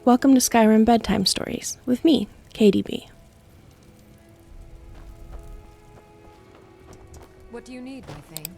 Welcome to Skyrim Bedtime Stories with me, KatieBee. What do you need, my thing?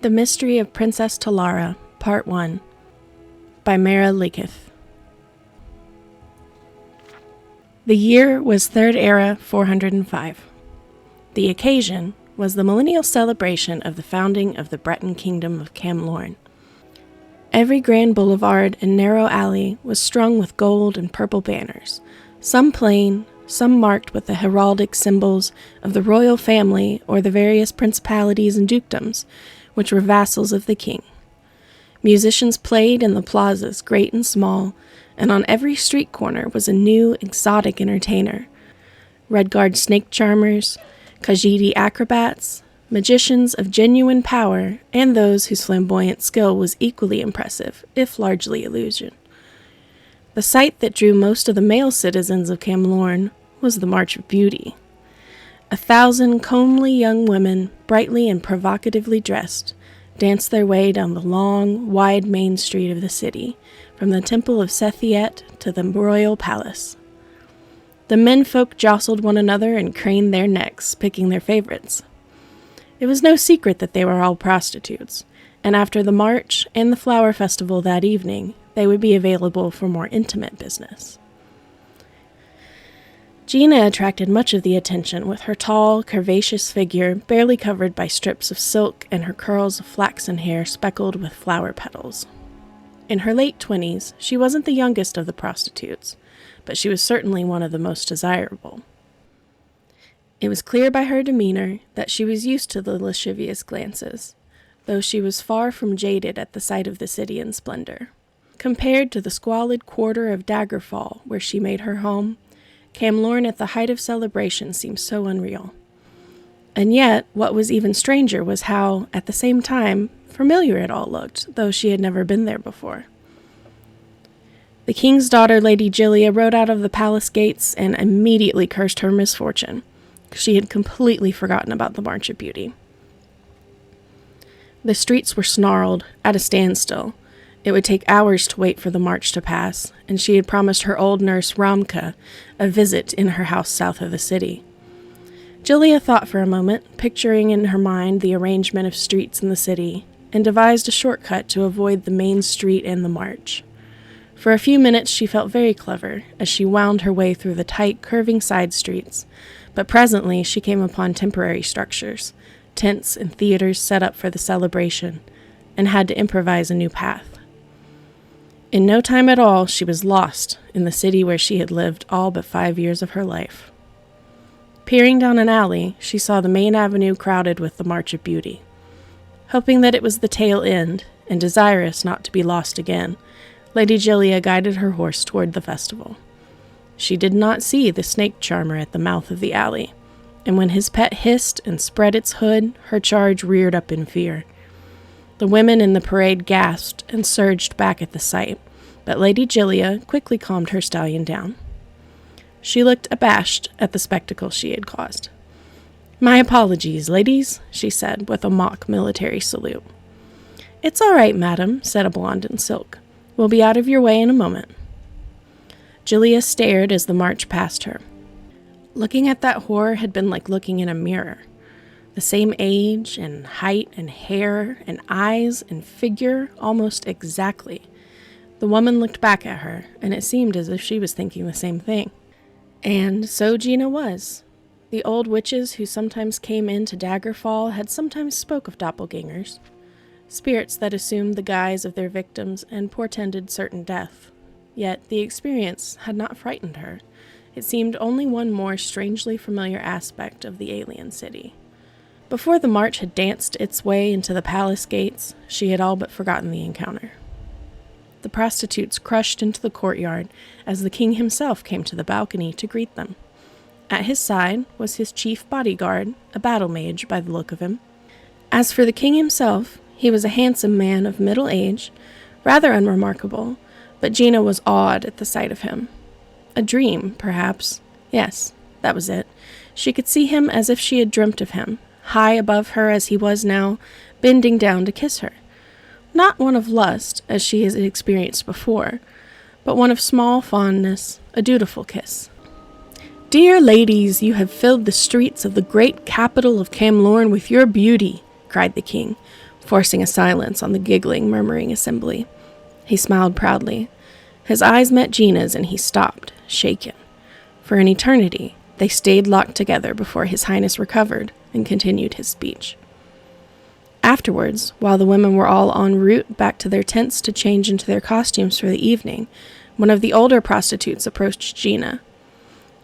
The Mystery of Princess Talara, Part 1, by Mara Likith. The year was Third Era 405. The occasion was the millennial celebration of the founding of the Breton Kingdom of Camlorn. Every grand boulevard and narrow alley was strung with gold and purple banners, some plain, some marked with the heraldic symbols of the royal family or the various principalities and dukedoms, which were vassals of the king. Musicians played in the plazas, great and small, and on every street corner was a new, exotic entertainer. Redguard snake charmers, Khajiit acrobats, magicians of genuine power, and those whose flamboyant skill was equally impressive, if largely illusion. The sight that drew most of the male citizens of Camlorn was the March of Beauty. 1,000 comely young women, brightly and provocatively dressed, danced their way down the long, wide main street of the city, from the Temple of Sethiet to the royal palace. The menfolk jostled one another and craned their necks, picking their favorites. It was no secret that they were all prostitutes, and after the march and the flower festival that evening, they would be available for more intimate business. Gina attracted much of the attention with her tall, curvaceous figure barely covered by strips of silk and her curls of flaxen hair speckled with flower petals. In her late 20s, she wasn't the youngest of the prostitutes, but she was certainly one of the most desirable. It was clear by her demeanor that she was used to the lascivious glances, though she was far from jaded at the sight of the city in splendor. Compared to the squalid quarter of Daggerfall where she made her home, Camlorn at the height of celebration seemed so unreal. And yet, what was even stranger was how, at the same time, familiar it all looked, though she had never been there before. The king's daughter, Lady Gilia, rode out of the palace gates and immediately cursed her misfortune. She had completely forgotten about the March of Beauty. The streets were snarled, at a standstill. It would take hours to wait for the march to pass, and she had promised her old nurse Ramka a visit in her house south of the city. Gilia thought for a moment, picturing in her mind the arrangement of streets in the city, and devised a shortcut to avoid the main street and the march. For a few minutes she felt very clever as she wound her way through the tight, curving side streets, but presently she came upon temporary structures, tents and theaters set up for the celebration, and had to improvise a new path. In no time at all, she was lost in the city where she had lived all but 5 years of her life. Peering down an alley, she saw the main avenue crowded with the March of Beauty. Hoping that it was the tail end, and desirous not to be lost again, Lady Gilia guided her horse toward the festival. She did not see the snake charmer at the mouth of the alley, and when his pet hissed and spread its hood, her charge reared up in fear. The women in the parade gasped and surged back at the sight, but Lady Gilia quickly calmed her stallion down. She looked abashed at the spectacle she had caused. "My apologies, ladies," she said with a mock military salute. "It's all right, madam," said a blonde in silk. "We'll be out of your way in a moment." Gilia stared as the march passed her. Looking at that whore had been like looking in a mirror. The same age and height and hair and eyes and figure almost exactly. The woman looked back at her, and it seemed as if she was thinking the same thing. And so Gina was. The old witches who sometimes came into Daggerfall had sometimes spoke of doppelgangers, spirits that assumed the guise of their victims and portended certain death. Yet the experience had not frightened her. It seemed only one more strangely familiar aspect of the alien city. Before the march had danced its way into the palace gates, she had all but forgotten the encounter. The prostitutes crushed into the courtyard as the king himself came to the balcony to greet them. At his side was his chief bodyguard, a battle mage by the look of him. As for the king himself, he was a handsome man of middle age, rather unremarkable, but Gina was awed at the sight of him. A dream, perhaps. Yes, that was it. She could see him as if she had dreamt of him, high above her as he was now, bending down to kiss her. Not one of lust, as she had experienced before, but one of small fondness, a dutiful kiss. "Dear ladies, you have filled the streets of the great capital of Camlorn with your beauty," cried the king, forcing a silence on the giggling, murmuring assembly. He smiled proudly. His eyes met Gina's, and he stopped, shaken. For an eternity, they stayed locked together before His Highness recovered and continued his speech. Afterwards, while the women were all en route back to their tents to change into their costumes for the evening, one of the older prostitutes approached Gina.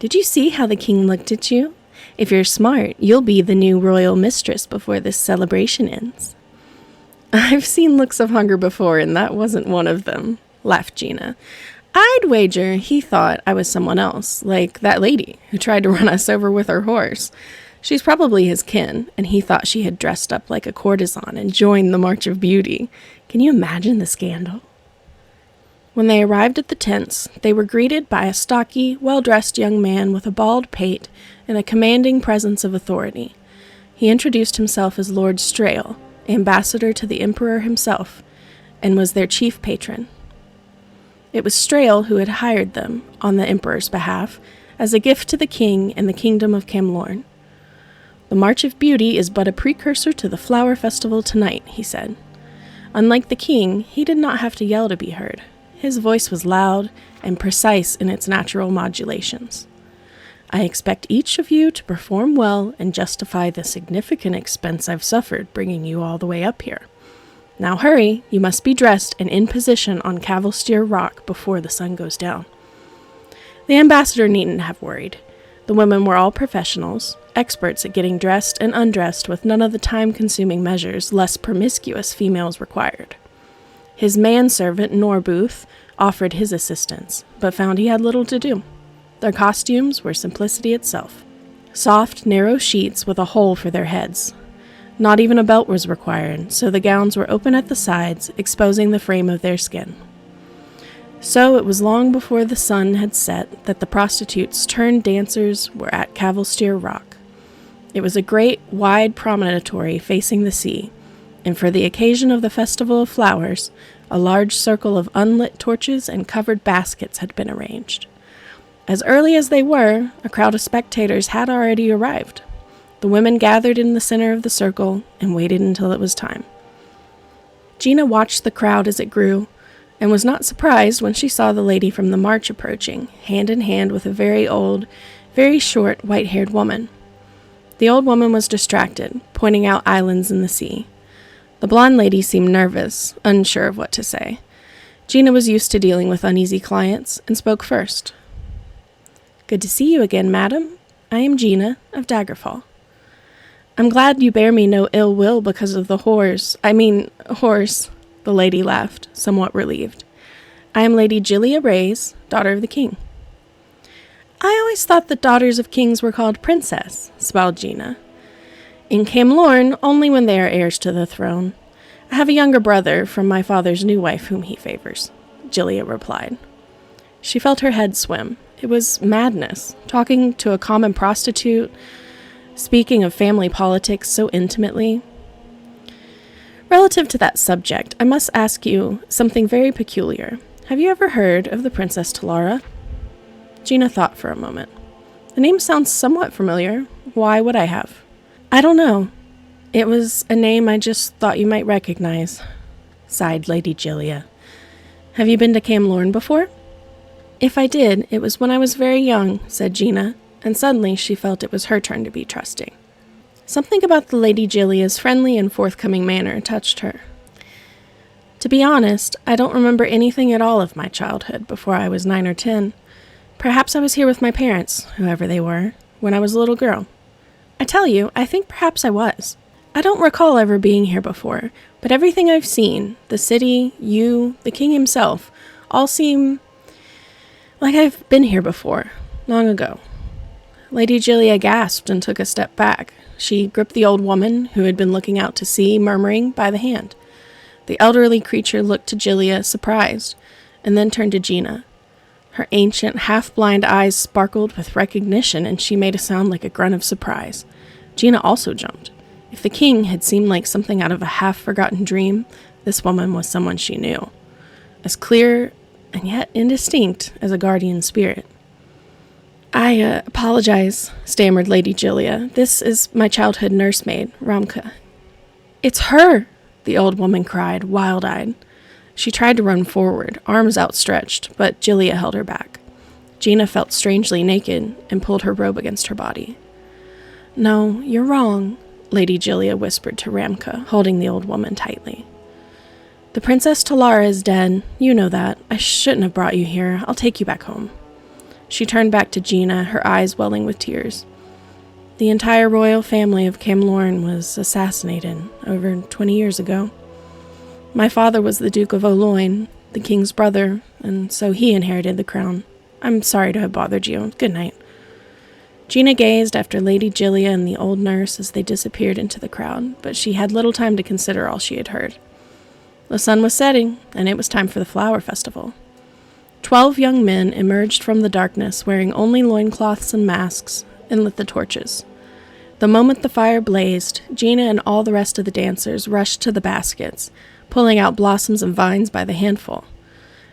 "Did you see how the king looked at you? If you're smart, you'll be the new royal mistress before this celebration ends." "I've seen looks of hunger before, and that wasn't one of them," laughed Gina. "I'd wager he thought I was someone else, like that lady who tried to run us over with her horse. She's probably his kin, and he thought she had dressed up like a courtesan and joined the March of Beauty. Can you imagine the scandal?" When they arrived at the tents, they were greeted by a stocky, well-dressed young man with a bald pate and a commanding presence of authority. He introduced himself as Lord Strail, ambassador to the Emperor himself, and was their chief patron. It was Strail who had hired them, on the Emperor's behalf, as a gift to the king and the kingdom of Camlorn. "The March of Beauty is but a precursor to the flower festival tonight," he said. Unlike the king, he did not have to yell to be heard. His voice was loud and precise in its natural modulations. "I expect each of you to perform well and justify the significant expense I've suffered bringing you all the way up here. Now hurry, you must be dressed and in position on Cavalsteer Rock before the sun goes down." The ambassador needn't have worried. The women were all professionals, experts at getting dressed and undressed with none of the time-consuming measures less promiscuous females required. His manservant, Norbuth, offered his assistance, but found he had little to do. Their costumes were simplicity itself. Soft, narrow sheets with a hole for their heads. Not even a belt was required, so the gowns were open at the sides, exposing the frame of their skin. So it was long before the sun had set that the prostitutes turned dancers were at Cavalsteer Rock. It was a great, wide promontory facing the sea, and for the occasion of the Festival of Flowers, a large circle of unlit torches and covered baskets had been arranged. As early as they were, a crowd of spectators had already arrived. The women gathered in the center of the circle and waited until it was time. Gina watched the crowd as it grew, and was not surprised when she saw the lady from the march approaching, hand in hand with a very old, very short, white-haired woman. The old woman was distracted, pointing out islands in the sea. The blonde lady seemed nervous, unsure of what to say. Gina was used to dealing with uneasy clients, and spoke first. "Good to see you again, madam. I am Gina, of Daggerfall." "I'm glad you bear me no ill will because of the horse, the lady laughed, somewhat relieved. "I am Lady Gilia Rays, daughter of the king." "I always thought that daughters of kings were called princess," smiled Gina. "In Camlorn, only when they are heirs to the throne. I have a younger brother from my father's new wife whom he favors," Gilia replied. She felt her head swim. It was madness, talking to a common prostitute, speaking of family politics so intimately. "Relative to that subject, I must ask you something very peculiar. Have you ever heard of the Princess Talara?" Gina thought for a moment. "The name sounds somewhat familiar. Why would I have?" "I don't know. It was a name I just thought you might recognize," sighed Lady Gilia. "Have you been to Camlorn before?" "If I did, it was when I was very young," said Gina, and suddenly she felt it was her turn to be trusting. Something about the Lady Gilia's friendly and forthcoming manner touched her. "To be honest, I don't remember anything at all of my childhood before I was 9 or 10. Perhaps I was here with my parents, whoever they were, when I was a little girl. I tell you, I think perhaps I was. I don't recall ever being here before, but everything I've seen, the city, you, the king himself, all seem like I've been here before, long ago." Lady Julia gasped and took a step back. She gripped the old woman, who had been looking out to sea, murmuring, by the hand. The elderly creature looked to Julia, surprised, and then turned to Gina. Her ancient, half-blind eyes sparkled with recognition, and she made a sound like a grunt of surprise. Gina also jumped. If the king had seemed like something out of a half-forgotten dream, this woman was someone she knew. As clear and yet indistinct as a guardian spirit. I apologize, stammered Lady Julia. This is my childhood nursemaid, Ramka. It's her, the old woman cried, wild-eyed. She tried to run forward, arms outstretched, but Julia held her back. Gina felt strangely naked and pulled her robe against her body. No, you're wrong, Lady Julia whispered to Ramka, holding the old woman tightly. The Princess Talara is dead. You know that. I shouldn't have brought you here. I'll take you back home. She turned back to Gina, her eyes welling with tears. The entire royal family of Camlorn was assassinated over 20 years ago. My father was the Duke of Oloin, the king's brother, and so he inherited the crown. I'm sorry to have bothered you. Good night. Gina gazed after Lady Julia and the old nurse as they disappeared into the crowd, but she had little time to consider all she had heard. The sun was setting, and it was time for the flower festival. 12 young men emerged from the darkness wearing only loincloths and masks and lit the torches. The moment the fire blazed, Gina and all the rest of the dancers rushed to the baskets, pulling out blossoms and vines by the handful.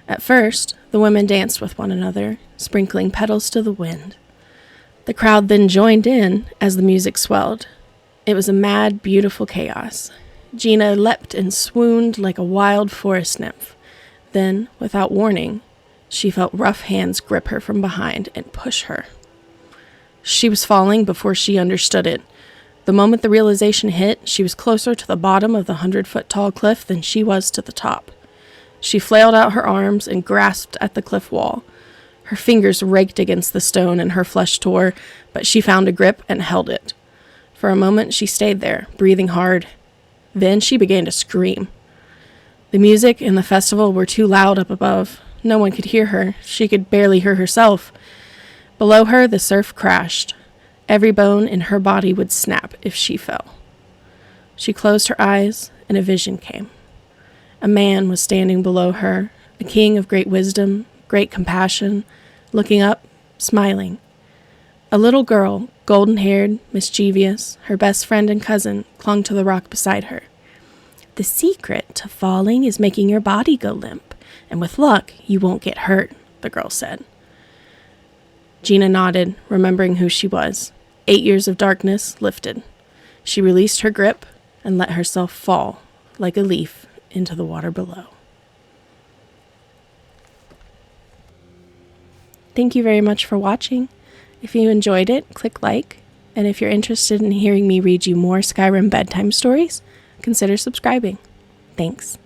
At first, the women danced with one another, sprinkling petals to the wind. The crowd then joined in as the music swelled. It was a mad, beautiful chaos. Gina leapt and swooned like a wild forest nymph. Then, without warning, she felt rough hands grip her from behind and push her. She was falling before she understood it. The moment the realization hit, she was closer to the bottom of the 100-foot-tall cliff than she was to the top. She flailed out her arms and grasped at the cliff wall. Her fingers raked against the stone and her flesh tore, but she found a grip and held it. For a moment, she stayed there, breathing hard. Then she began to scream. The music and the festival were too loud up above. No one could hear her. She could barely hear herself. Below her, the surf crashed. Every bone in her body would snap if she fell. She closed her eyes, and a vision came. A man was standing below her, a king of great wisdom, great compassion, looking up, smiling. A little girl, golden-haired, mischievous, her best friend and cousin, clung to the rock beside her. The secret to falling is making your body go limp, and with luck, you won't get hurt, the girl said. Gina nodded, remembering who she was. 8 years of darkness lifted. She released her grip and let herself fall, like a leaf, into the water below. Thank you very much for watching. If you enjoyed it, click like, and if you're interested in hearing me read you more Skyrim Bedtime Stories, consider subscribing. Thanks.